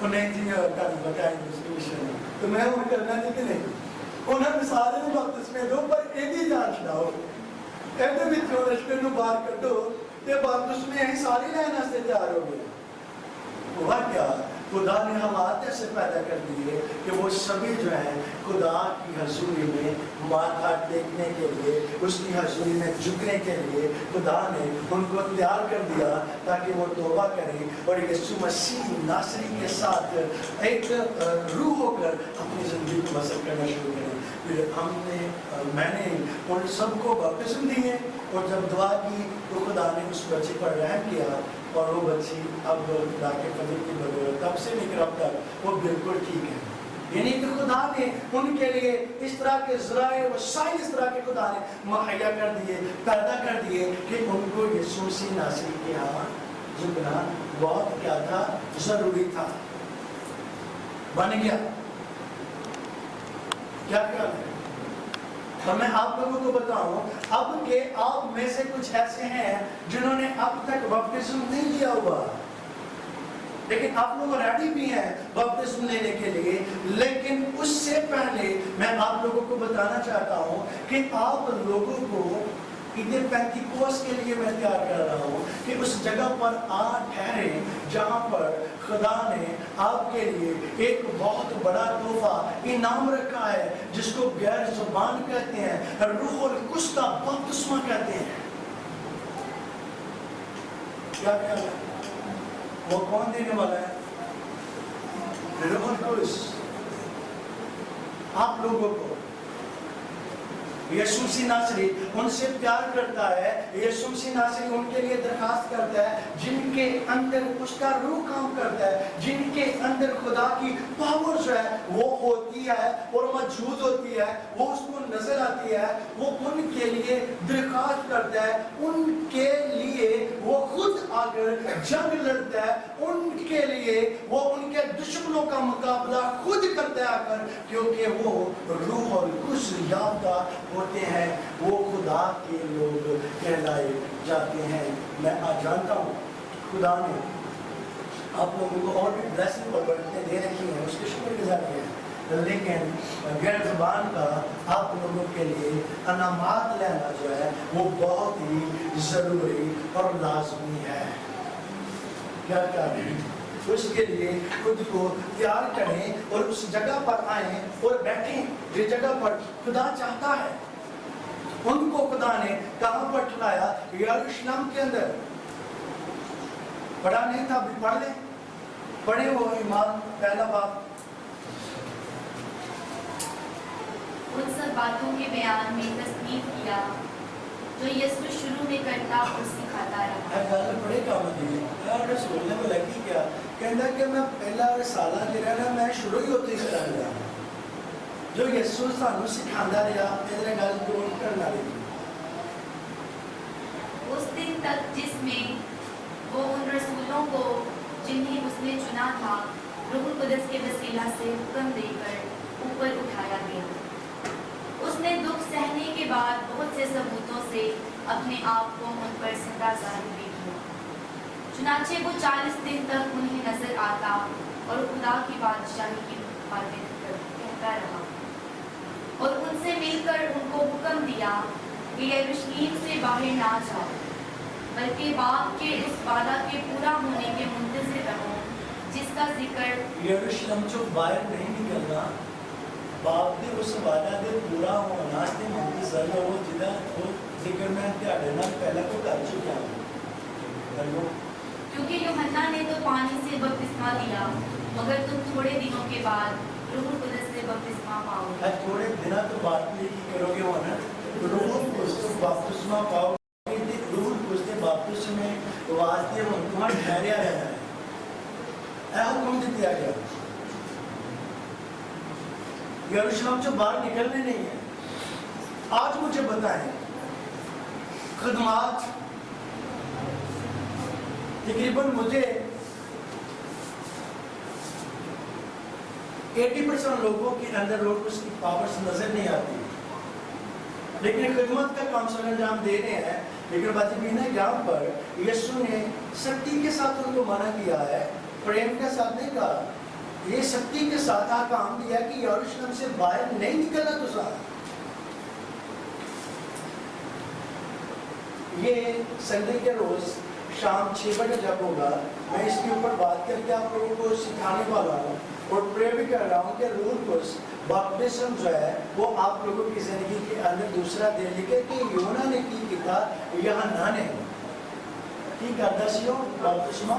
उन्हें जी बताएंगे उसकी मिशन, तो मैं उन्हें करना थी कि नहीं, उन्हें सारे बपतिस्मे दो पर एक ही जान छड़ाओ, कहते भी जो लश्कर को बाहर कर दो, ये बपतिस्मे ही सारी रहना से तैयार हो गए। हुआ क्या? खुदा ने हालात ऐसे पैदा कर दिए कि वो सभी जो है खुदा की हजूरी में माथा टेकने के लिए, उसकी हजूरी में झुकने के लिए खुदा ने उनको तैयार कर दिया ताकि वो तौबा करें और यीशु मसीह नासरी के साथ एक रूह होकर अपनी ज़िंदगी को बसर करना शुरू करें। फिर मैंने उन सबको बपतिस्म दिए, और जब दुआ की तो खुदा ने उस बच्चे पर रहम किया, और वो बच्ची अब खुदा के फजल की बदौलत तब से लेकर अब तक वो बिल्कुल ठीक है। यानी कि खुदा ने उनके लिए इस तरह के ज़राए वसाइल इस तरह के खुदा ने मुहैया कर दिए, पैदा कर दिए कि उनको यीशु मसीह नासरी के यहाँ झुकना बहुत क्या था, ज़रूरी था, बन गया। क्या क्या तो मैं आप लोगों को बताऊं, अब के आप में से कुछ ऐसे हैं जिन्होंने अब तक बपतिस्म नहीं लिया हुआ, लेकिन आप लोग रेडी भी हैं बपतिस्म लेने के लिए। लेकिन उससे पहले मैं आप लोगों को बताना चाहता हूं कि आप लोगों को इधर पेंटिकोस के लिए मैं तैयार कर रहा हूँ कि उस जगह पर आ ठहरे जहाँ पर खुदा ने आपके लिए एक बहुत बड़ा तोहफा इनाम रखा है, जिसको गैर जुबान कहते हैं, रूह और कुछ का बपतिस्मा कहते हैं। क्या क्या वो कौन देने वाला है? रूह और कुछ आप लोगों को। यीशु मसीह नासरी उनसे प्यार करता है, यीशु मसीह नासरी उनके लिए दरखास्त करता है जिनके अंदर उसका रूह काम करता है, जिनके अंदर खुदा की पावर जो है वो होती है और मौजूद होती है, वो उसको नजर आती है, वो उनके लिए दरखास्त करता है, उनके लिए वो खुद आकर जंग लड़ता है, उनके लिए वो उनके दुश्मनों का मुकाबला खुद करता है आकर, क्योंकि वो रूह और कुछ याफ्ता होते हैं, वो खुदा के लोग कहलाए जाते हैं। मैं आज जानता हूँ खुदा ने आप लोगों को और भी ब्लेसिंग और बरकतें दे रखी हैं, उसके शुक्रगुजार हैं, लेकिन गैर ज़बान का आप लोगों के लिए अनामात लेना जो है वो बहुत ही ज़रूरी और लाजमी है। क्या क्या है? उसके लिए खुद को तैयार करें और उस जगह पर आए और बैठें जिस जगह पर खुदा चाहता है। उनको खुदा ने कहाँ पर ठहराया? यरूशलेम के अंदर। पढ़ा नहीं था, अभी पढ़ ले, पढ़े वो ईमान पहला बाप। उन सब बातों के बयान में तस्दीक किया जो यीशु शुरू में करता और सिखाता रहा। गल बड़े काम दी यार, सुनने को लगी क्या कहता कि मैं पहला साला जिहड़ा ना मैं शुरू ही होते ही करांगा, जो यीशु सानू सिखांदा रहा, इहदे गल जोड़ करना रही। उस दिन तक जिसमें वो उन रसूलों को जिन्हें उसने चुना था रूह कुदस के वसीला से हुक्म देकर ऊपर उठाया गया। उसने दुख सहने के बाद बहुत से सबूतों से अपने आप को उन पर जिंदा जाहिर भी किया। चुनाचे वो 40 दिन तक उन्हें नजर आता और खुदा की बादशाही की बातें कहता रहा और उनसे मिलकर उनको हुक्म दिया कि यरूशलेम से बाहर ना जाओ, बल्कि बाप के उस वादा के पूरा होने के मुंतज़िर रहो जिसका जिक्र यरूशलेम चो बाहर नहीं निकलना, बाप दे उस वादा दे पूरा होना ते मुंतज़र रहो जिदा वो जिक्र मैं त्याड़े नाल पहला को कर चुका हूं। क्योंकि यूहन्ना ने तो पानी से बपतिस्मा दिया, मगर तुम थोड़े दिनों के बाद रूह कुदस से बपतिस्मा पाओगे। आज थोड़े दिनों तो बात ये की करोगे हो ना, रूह कुदस से बपतिस्मा पाओगे। रूह कुदस से बपतिस्मा में वास्ते वो तुम्हारे ठहरिया रहना है, ऐ हुक्म दिया गया। यरूशलेम से बाहर निकलने नहीं है। आज मुझे बताएं, खदमात तकरीबन मुझे 80% लोगों के अंदर लोग उसकी पावर्स नजर नहीं आती, लेकिन खिदमत का काम सर अंजाम दे रहे हैं। लेकिन बात भी ना, यहाँ पर यीशु ने शक्ति के साथ उनको मना किया है, प्रेम के साथ नहीं कहा। ये शक्ति के साथ आ काम दिया कि यरूशलेम से बाहर नहीं निकलना तो साथ। ये संडे के रोज शाम 6 बजे जब होगा, मैं इसके ऊपर बात करके आप लोगों को सिखाने वाला हूँ और प्रे भी कर रहा हूँ कि रूह कुदस बपतिस्म जो है वो आप लोगों की जिंदगी के अंदर दूसरा दे लिखे कि यूहन्ना ने की किया, यूहन्ना ने की करदा सी बपतिस्मा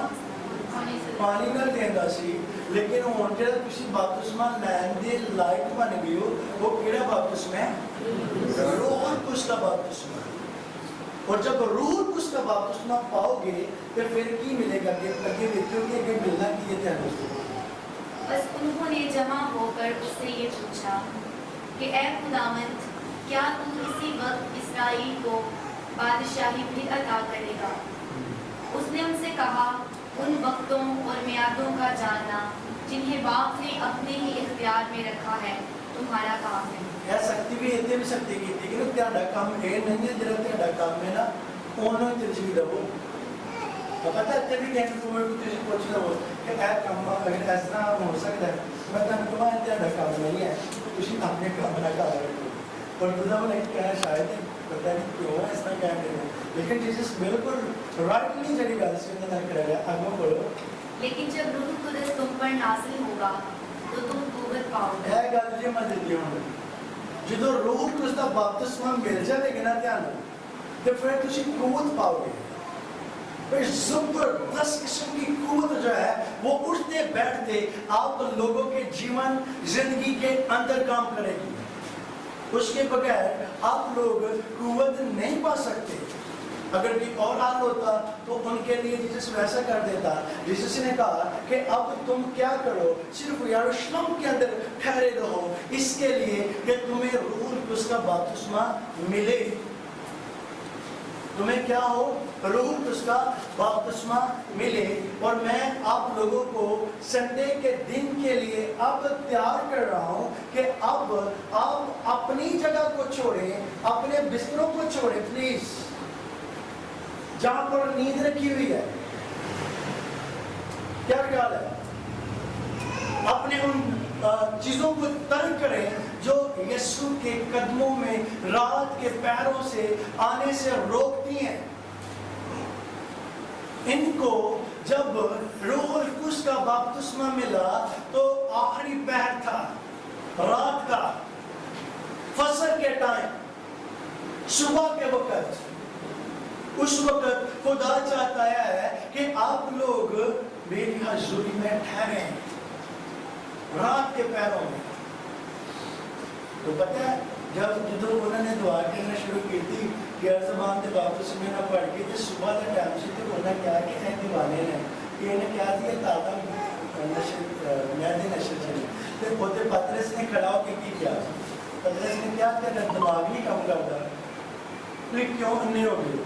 पानी ਨਾਲ ਦੇਂਦਾ ਸੀ, लेकिन ਹੁਣ ਜਿਹੜਾ ਤੁਸੀਂ बपतिस्मा ਲੈਣ ਦੇ ਲਾਇਕ ਬਣ ਗਏ ਹੋ, वो ਕਿਹੜਾ बपतिस्मा है? रूह कुदस का बपतिस्मा। और जब रूह कुदस का बपतिस्मा पाओगे तो फिर की मिलेगा? आगे देखोगे कि मिलना की ये ध्यान रखो। बस उन्होंने जमा होकर उससे ये पूछा कि ऐ खुदावंद, क्या तू इसी वक्त इसराइल को बादशाही भी अता करेगा? उसने उनसे कहा, उन वक्तों और मियादों का जानना जिन्हें बाप ने अपने ही इख्तियार में रखा है तुम्हारा काम है। यह शक्ति भी इतने भी शक्ति की थी कि तेरा काम ये नहीं है, जरा तेरा काम है ना ओनो तरजीह दो। तो पता है तेरी कहने को मैं कुछ पूछ रहा हूँ कि ऐ काम अगर ऐसा हो सकता है, मैं तो तुम्हारा तेरा काम नहीं है, तुझे अपने काम ना कर रहे हो। और दूसरा वाला क्या है, शायद पता नहीं क्यों ऐसा कह रहे हो, लेकिन जीसस बिल्कुल राइट नहीं जड़ी गल से ना कर रहा है। आगे बोलो। लेकिन जब रूह कुदस तुम पर नाज़िल होगा तो तुम कुव्वत पाओगे। यह गल जी मैं दी हूँ, जो रूह कुदस का बपतिस्मा मिल जाएगा ना ध्यान, तो फिर तुम कुव्वत पाओगे। फिर जबरदस्त किस्म की कुव्वत जो है वो उठते बैठते आप लोगों के जीवन जिंदगी के अंदर काम करेगी। उसके बगैर आप लोग कुव्वत नहीं पा सकते। अगर कोई और हाल होता तो उनके लिए जीसस वैसा कर देता। जीसस ने कहा कि अब तुम क्या करो, सिर्फ यरूशलेम के अंदर ठहरे रहो, इसके लिए कि तुम्हें रूह कुदस का बपतिस्मा मिले। तुम्हें क्या हो? रूह कुदस का बपतिस्मा मिले। और मैं आप लोगों को संडे के दिन के लिए अब तैयार कर रहा हूं कि अब आप अपनी जगह को छोड़ें, अपने बिस्तरों को छोड़ें प्लीज, जहां पर नींद रखी हुई है। क्या ख्याल है? अपने उन चीजों को तर्क करें जो यीशु के कदमों में रात के पैरों से आने से रोकती हैं। इनको जब रूह कुदस का बपतिस्मा मिला तो आखिरी पहर था, रात का, फसर के टाइम, सुबह के वक्त। उस वक्त खुदा चाहता है कि आप लोग मेरी हजूरी में ठहरे रात के पैरों में। तो पता है जब जो उन्होंने दुआ करना शुरू की थी कि ज़बान के बपतिस्मे ना पढ़ के तो सुबह के टाइम से तो उन्होंने क्या कि ऐ दीवाने ने कि इन्हें क्या दिया ताज़ा नशर मैदे नशर चले तो खुद पतरस ने खड़ा होकर की किया। पतरस ने क्या किया? दिमाग नहीं काम करता तो क्यों अन्य हो गए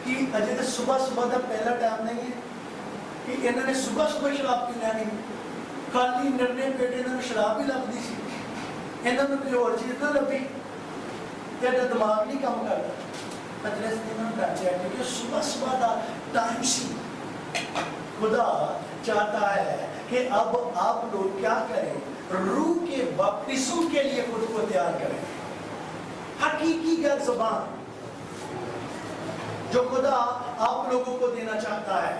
कि अजय तो सुबह सुबह का पहला टाइम नहीं है कि इन्होंने सुबह सुबह शराब पी लैनी, ਖਾਲੀ ਨਿਰਣੇ ਪੇਟੇ ਨਾਲ ਸ਼ਰਾਬ ਹੀ ਲੱਭਦੀ ਸੀ, ਇਹਨਾਂ ਨੂੰ ਕੋਈ ਹੋਰ ਚੀਜ਼ ਨਾ ਲੱਭੀ, ਤੇ ਇਹਦਾ ਦਿਮਾਗ ਨਹੀਂ ਕੰਮ ਕਰਦਾ। ਮਜਲਿਸ ਇਹਨਾਂ ਨੂੰ ਕਰਦੇ हैं क्योंकि सुबह सुबह का टाइम सी। खुदा चाहता है कि अब आप लोग क्या करें, रूह के बपतिस्म के लिए खुद को तैयार करें। हकीकी गैर ज़बान जो खुदा आप लोगों को देना चाहता है,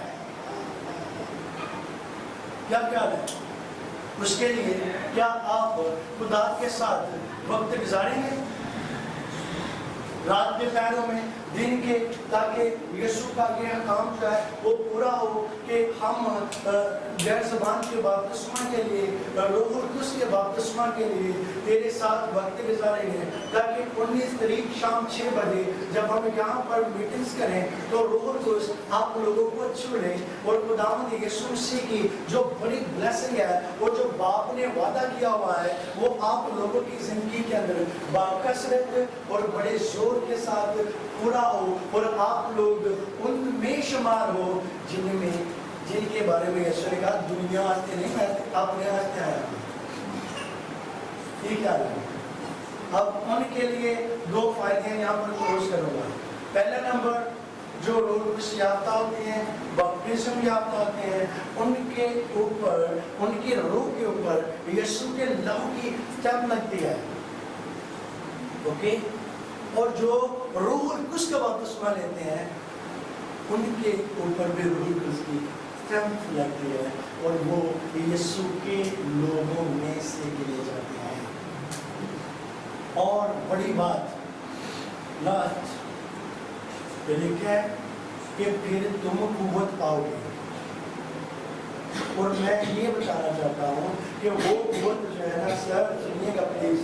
क्या ख्याल है उसके लिए? क्या आप खुदा के साथ वक्त गुजारेंगे रात के पहरों में, दिन के, ताकि यीशु का ये काम जो है वो पूरा हो कि हम गैर ज़बान के बपतिस्मा के लिए, रूह कुद्दूस के बपतिस्मा के लिए तेरे साथ वक्त गुजारेंगे, ताकि 19 तारीख शाम 6 बजे जब हम यहाँ पर मीटिंग्स करें तो रूह कुद्दूस आप लोगों को चुने और खुदावंद यीशु मसीह की जो बड़ी ब्लेसिंग है, वो जो बाप ने वादा किया हुआ है, वो आप लोगों की जिंदगी के अंदर बाकसरत और बड़े जोर के साथ पूरा हो और आप लोग उनमें शुमार हो जिनके बारे में यीशु ने कहा दुनिया आस्ते नहीं, मैं अपने आस्ते आया। ठीक है, अब उनके लिए 2 फायदे यहाँ पर क्लोज करूँगा। पहला नंबर, जो लोग याफ्ता होते हैं, बपतिस्म याफ्ता होते हैं, उनके ऊपर, उनकी रूह के ऊपर यीशु के लहू की स्टैम्प लगती है, ओके। और जो रूह कुद्दूस का बपतिस्मा लेते हैं उनके ऊपर भी रूह कुद्दूस की स्टैम्प लगती है और वो यीशु के लोगों में से गिने जाते हैं। और बड़ी बात लास्ट पे लिखा है कि फिर तुम कुव्वत पाओगे। और मैं ये बताना चाहता हूँ कि वो कुव्वत जो है ना, सर सुनिएगा प्लीज,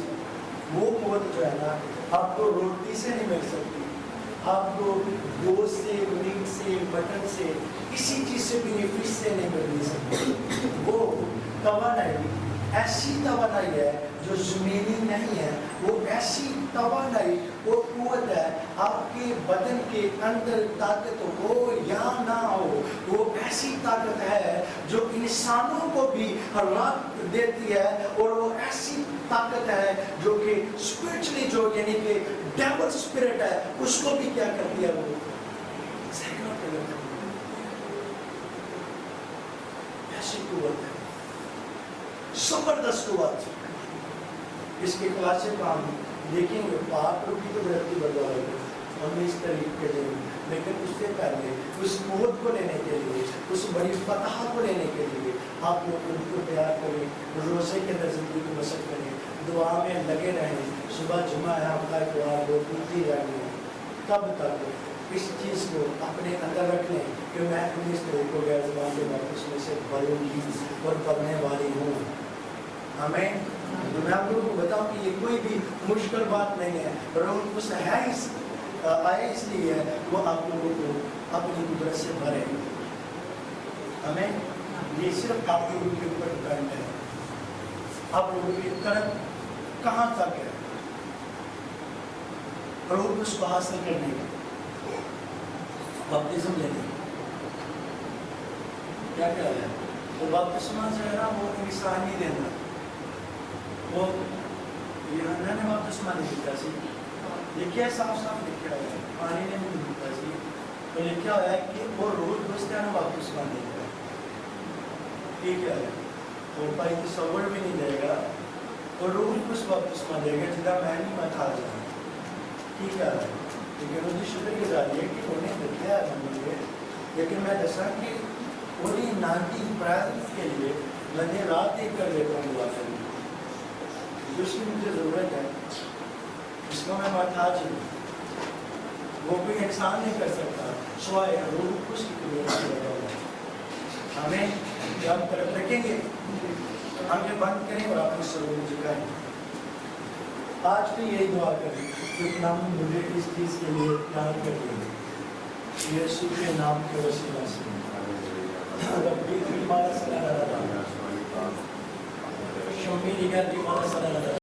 वो कुव्वत जो है ना आपको रोटी से नहीं मिल सकती, आपको गोश्त से, मीट से, मटन से, किसी चीज से भी, फिश से नहीं मिल सकती। वो तवानाई ऐसी तवानाई है जो ज़मीनी नहीं है, वो ऐसी तवानाई, वो कुव्वत है, आपके बदन के अंदर ताकत हो या ना हो, वो ऐसी ताकत है जो इंसानों को भी राहत देती है, और वो ऐसी ताकत है जो कि स्पिरिचुअली जो यानी कि डेविल स्पिरिट है उसको भी क्या करती है, वो ऐसी कुव्वत है, जबरदस्त कुव्वत। इसके क्लासे को हम देखेंगे, आप लोग की तो वृत्ति बदलाएगी 19 तारीख के दिन, लेकिन उससे पहले उस कुव्वत को लेने के लिए, उस बड़ी फतह को लेने के लिए आप लोग उनको तैयार करें, रोज़े के अंदर ज़िंदगी को बसर करें, दुआ में लगे रहें। सुबह जुमा है आपका दुआ वो पूछती जानी है, तब तक इस चीज़ को अपने अंदर रख लें कि मैं 19 तारीख को गैर ज़बान के बपतिस्मे से भरूंगी और पढ़ने वाली हूँ। हमें तो मैं आप लोगों को बताऊं कि ये कोई भी मुश्किल बात नहीं है, रूह कुद्दूस है आए इसलिए वो आप लोगों को अपनी कुदरत से भरे। हमें ये सिर्फ आप लोगों के ऊपर डिपेंड है, आप लोगों की तरफ कहाँ तक है रूह कुद्दूस को हासिल करने का, बपतिस्म लेने क्या क्या है। वो बपतिस्मा जो है ना वो इंसान नहीं देना, वो यूहन्ना ने बपतिस्मा नहीं दिया सी, लिखा है साफ साफ लिखा है, पानी ने नहीं दिया सी, तो लिखा है कि वो रूह कुद्दूस ने बपतिस्मा देगा। ठीक है, वो भाई तसव्वुर भी नहीं देगा, और रूह कुद्दूस बपतिस्मा देगा जिदा मैं नहीं मत आ जाऊँ। ठीक है, लेकिन उसकी शुक्रगुजारी है कि उन्हें दिखा है मुझे, लेकिन मैं दसा कि उन्हें नाटी प्रेजेंस के लिए मैंने रात एक कर लेता हूँ दुआ करने, जिसकी मुझे ज़रूरत है, इसको मैं मोहताज हूँ, वो कोई इंसान नहीं कर सकता सिवाय रूह कुद्दूस की। हमें जब तरफ रखेंगे, आंखें बंद करें और अपने सरों झुकाएं। आज तो यही दुआ करें कि इतना मुझे इस चीज़ के लिए प्यार कर देंगे यीशु के नाम के वसीला से। रब्बी की माला सल्लल्लाहु अलैहि वसल्लम, शम्मी निगाह की माला सल्लल्लाहु अलैहि वसल्लम।